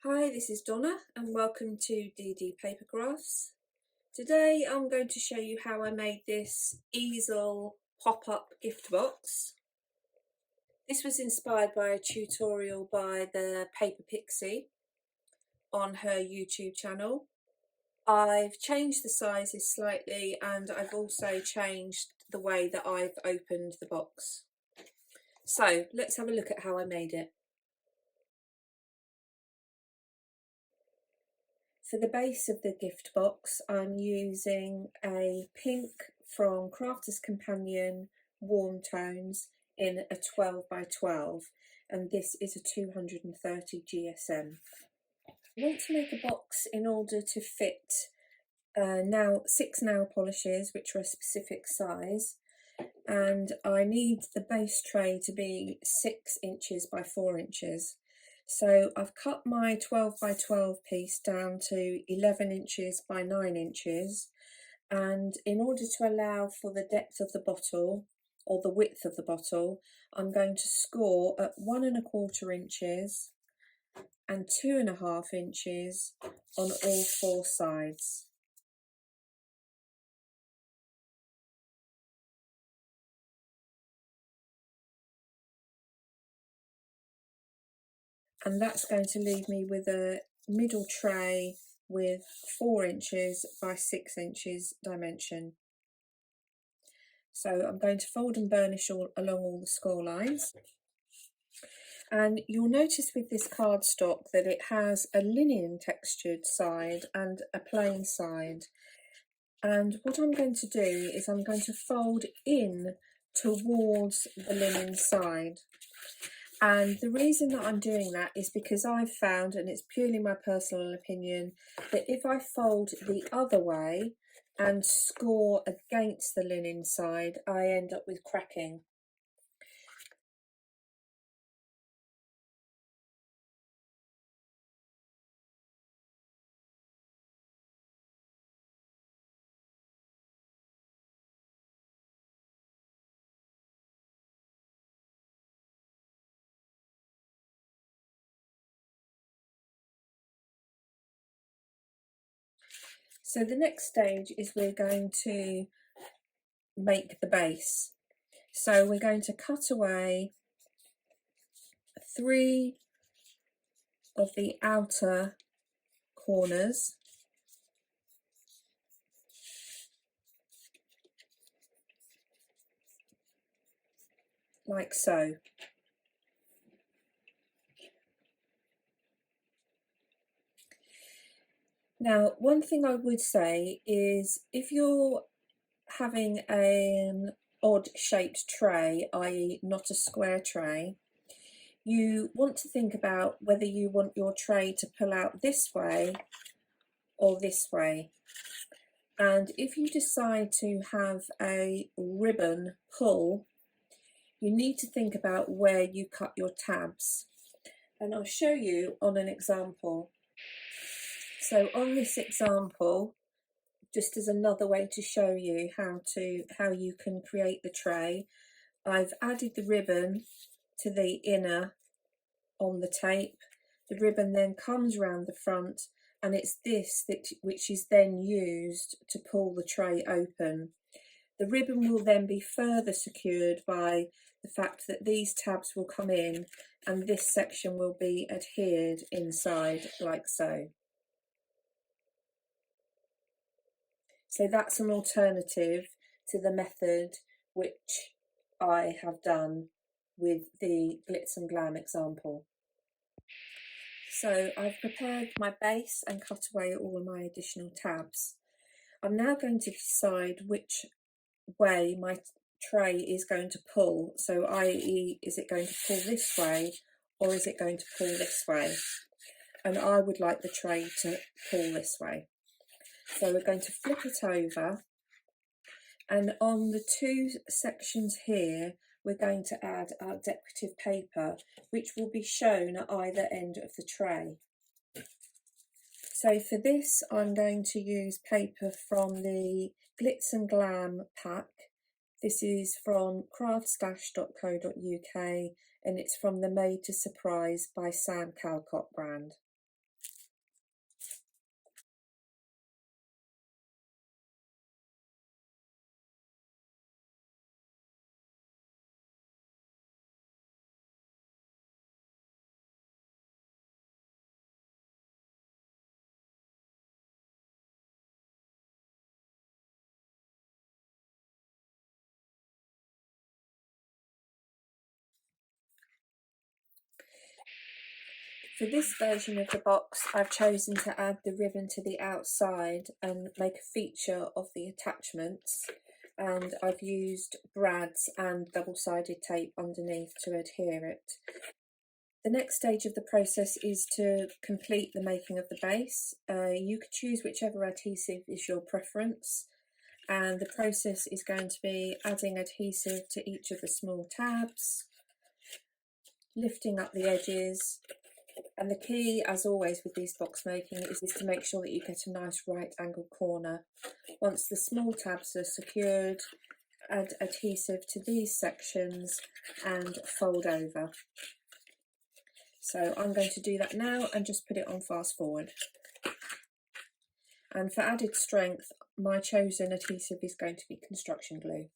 Hi, this is Donna and welcome to DD Paper Crafts. Today I'm going to show you how I made this easel pop-up gift box. This was inspired by a tutorial by the Paper Pixie on her YouTube channel. I've changed the sizes slightly and I've also changed the way that I've opened the box. So let's have a look at how I made it. For the base of the gift box, I'm using a pink from Crafter's Companion Warm Tones in a 12 by 12, and this is a 230 GSM. I want to make a box in order to fit now 6 nail polishes, which are a specific size, and I need the base tray to be 6 inches by 4 inches. So I've cut my 12 by 12 piece down to 11 inches by 9 inches, and in order to allow for the depth of the bottle or the width of the bottle, I'm going to score at 1¼ inches and 2½ inches on all 4 sides. And that's going to leave me with a middle tray with 4 inches by 6 inches dimension. So I'm going to fold and burnish along all the score lines. And you'll notice with this cardstock that it has a linen textured side and a plain side. And what I'm going to do is I'm going to fold in towards the linen side. And the reason that I'm doing that is because I've found, and it's purely my personal opinion, that if I fold the other way and score against the linen side, I end up with cracking. So the next stage is we're going to make the base. So we're going to cut away 3 of the outer corners, like so. Now, one thing I would say is if you're having an odd shaped tray, i.e. not a square tray, you want to think about whether you want your tray to pull out this way or this way. And if you decide to have a ribbon pull, you need to think about where you cut your tabs. And I'll show you on an example. So on this example, just as another way to show you how you can create the tray, I've added the ribbon to the inner on the tape. The ribbon then comes around the front, and it's this which is then used to pull the tray open. The ribbon will then be further secured by the fact that these tabs will come in and this section will be adhered inside like so. So that's an alternative to the method which I have done with the Glitz and Glam example. So I've prepared my base and cut away all of my additional tabs. I'm now going to decide which way my tray is going to pull. So i.e. is it going to pull this way or is it going to pull this way? And I would like the tray to pull this way. So we're going to flip it over, and on the 2 sections here we're going to add our decorative paper, which will be shown at either end of the tray. So for this I'm going to use paper from the Glitz and Glam pack. This is from craftstash.co.uk and it's from the Made to Surprise by Sam Calcott brand. For this version of the box, I've chosen to add the ribbon to the outside and make a feature of the attachments, and I've used brads and double-sided tape underneath to adhere it. The next stage of the process is to complete the making of the base. You could choose whichever adhesive is your preference, and the process is going to be adding adhesive to each of the small tabs, lifting up the edges, and the key, as always with these box making, is to make sure that you get a nice right angled corner. Once the small tabs are secured, add adhesive to these sections and fold over. So I'm going to do that now and just put it on fast forward. And for added strength, my chosen adhesive is going to be construction glue.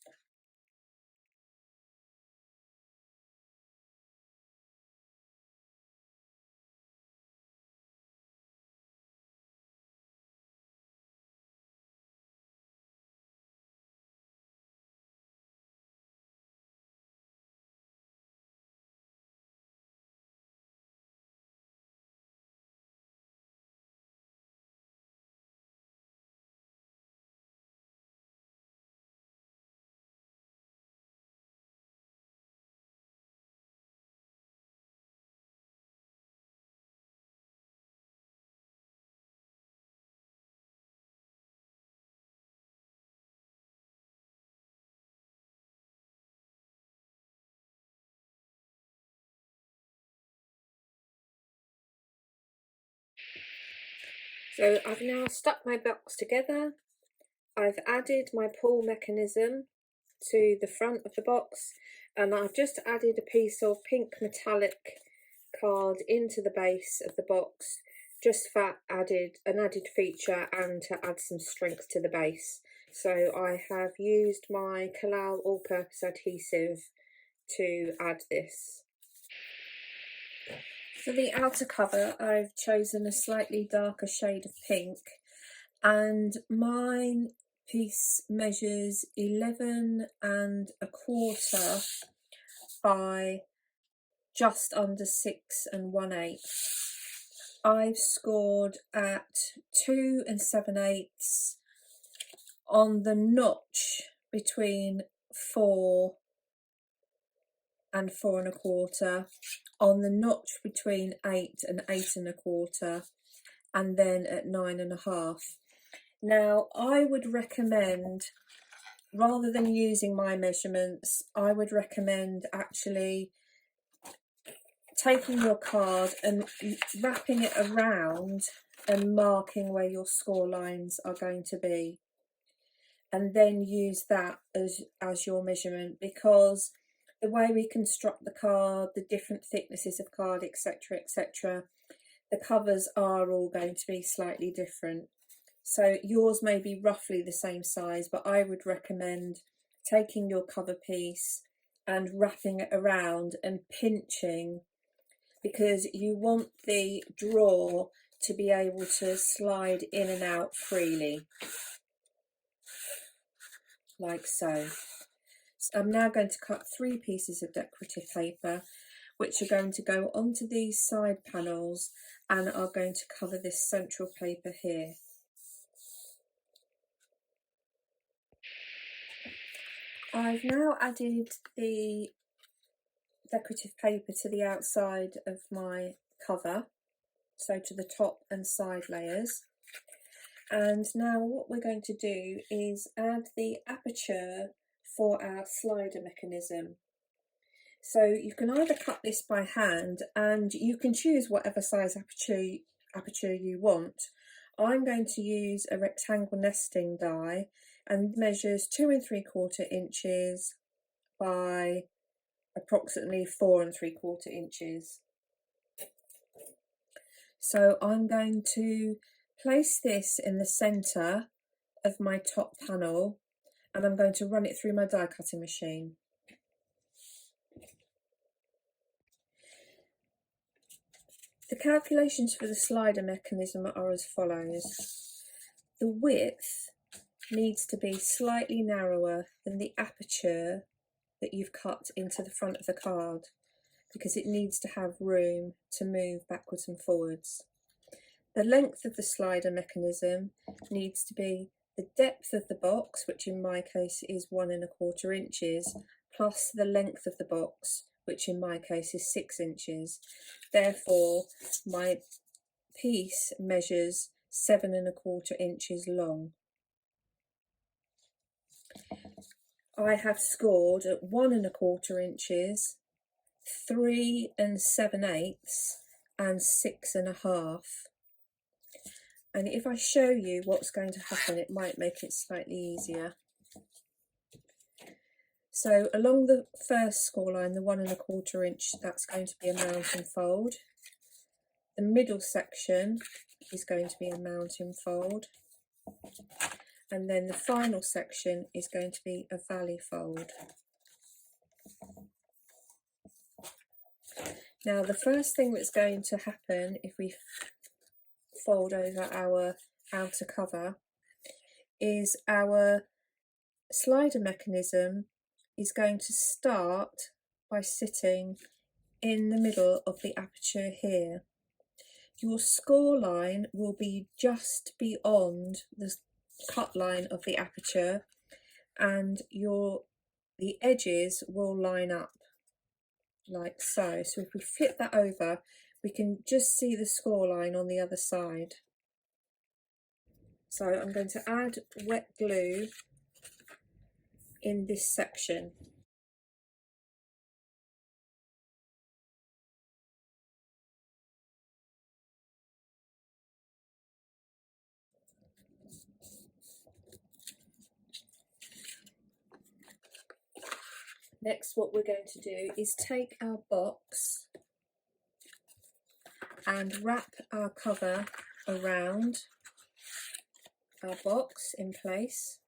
So I've now stuck my box together. I've added my pull mechanism to the front of the box, and I've just added a piece of pink metallic card into the base of the box, just for an added feature and to add some strength to the base. So I have used my Kalal all-purpose adhesive to add this. For the outer cover, I've chosen a slightly darker shade of pink, and mine piece measures 11¼ by just under 6 1/8. I've scored at 2 7/8 on the notch between 4 and 4 1/4, on the notch between 8 and 8 1/4, and then at 9 1/2. Now, I would recommend, rather than using my measurements, I would recommend actually taking your card and wrapping it around and marking where your score lines are going to be, and then use that as your measurement, because the way we construct the card, the different thicknesses of card, etc., etc., the covers are all going to be slightly different. So yours may be roughly the same size, but I would recommend taking your cover piece and wrapping it around and pinching, because you want the drawer to be able to slide in and out freely, like so. So I'm now going to cut 3 pieces of decorative paper, which are going to go onto these side panels and are going to cover this central paper here. I've now added the decorative paper to the outside of my cover, so to the top and side layers. And now what we're going to do is add the aperture for our slider mechanism. So you can either cut this by hand, and you can choose whatever size aperture you want. I'm going to use a rectangle nesting die, and measures 2 3/4 inches by approximately 4 3/4 inches. So I'm going to place this in the centre of my top panel, and I'm going to run it through my die cutting machine. The calculations for the slider mechanism are as follows. The width needs to be slightly narrower than the aperture that you've cut into the front of the card. because it needs to have room to move backwards and forwards. The length of the slider mechanism needs to be the depth of the box, which in my case is 1¼ inches, plus the length of the box, which in my case is 6 inches. Therefore, my piece measures 7¼ inches long. I have scored at 1¼ inches, 3 7/8, and 6½. And if I show you what's going to happen, it might make it slightly easier. So along the first score line, the 1¼ inch, that's going to be a mounting fold. The middle section is going to be a mounting fold. And then the final section is going to be a valley fold. Now the first thing that's going to happen if we fold over our outer cover is our slider mechanism is going to start by sitting in the middle of the aperture here. Your score line will be just beyond the cut line of the aperture, and the edges will line up like so. So if we flip that over, we can just see the score line on the other side. So I'm going to add wet glue in this section. Next, what we're going to do is take our box and wrap our cover around our box in place.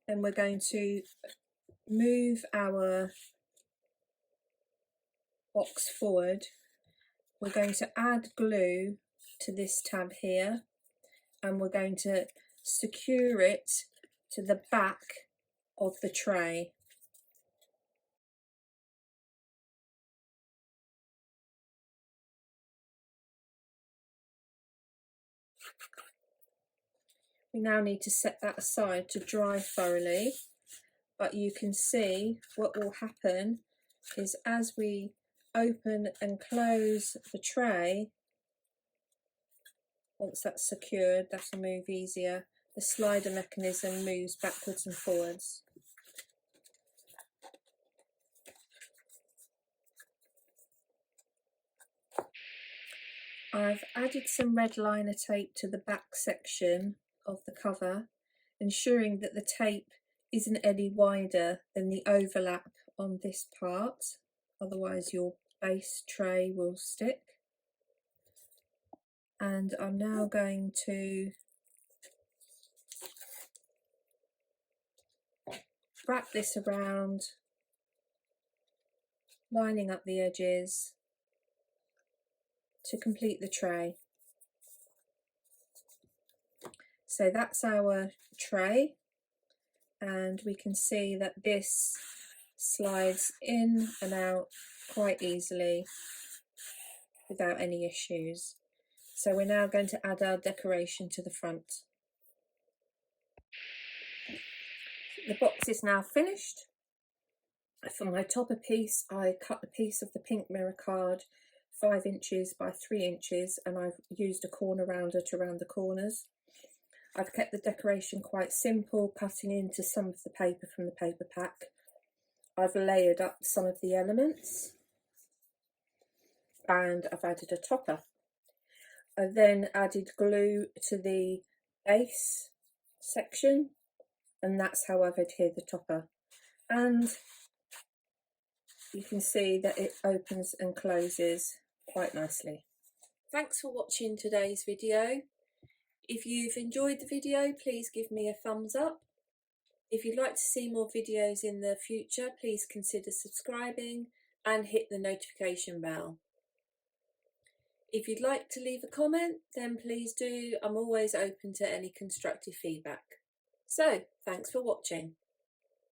Then we're going to move our box forward. We're going to add glue to this tab here, and we're going to secure it to the back of the tray. We now need to set that aside to dry thoroughly, but you can see what will happen is as we open and close the tray, once that's secured, that'll move easier. The slider mechanism moves backwards and forwards. I've added some red liner tape to the back section of the cover, ensuring that the tape isn't any wider than the overlap on this part, otherwise your base tray will stick. And I'm now going to wrap this around, lining up the edges to complete the tray. So that's our tray, and we can see that this slides in and out quite easily without any issues. So we're now going to add our decoration to the front. The box is now finished. For my topper piece, I cut a piece of the pink mirror card 5 inches by 3 inches, and I've used a corner rounder to round the corners. I've kept the decoration quite simple, cutting into some of the paper from the paper pack. I've layered up some of the elements, and I've added a topper. I then added glue to the base section, and that's how I've adhered the topper. And you can see that it opens and closes quite nicely. Thanks for watching today's video. If you've enjoyed the video, please give me a thumbs up. If you'd like to see more videos in the future, please consider subscribing and hit the notification bell. If you'd like to leave a comment, then please do. I'm always open to any constructive feedback. So, thanks for watching.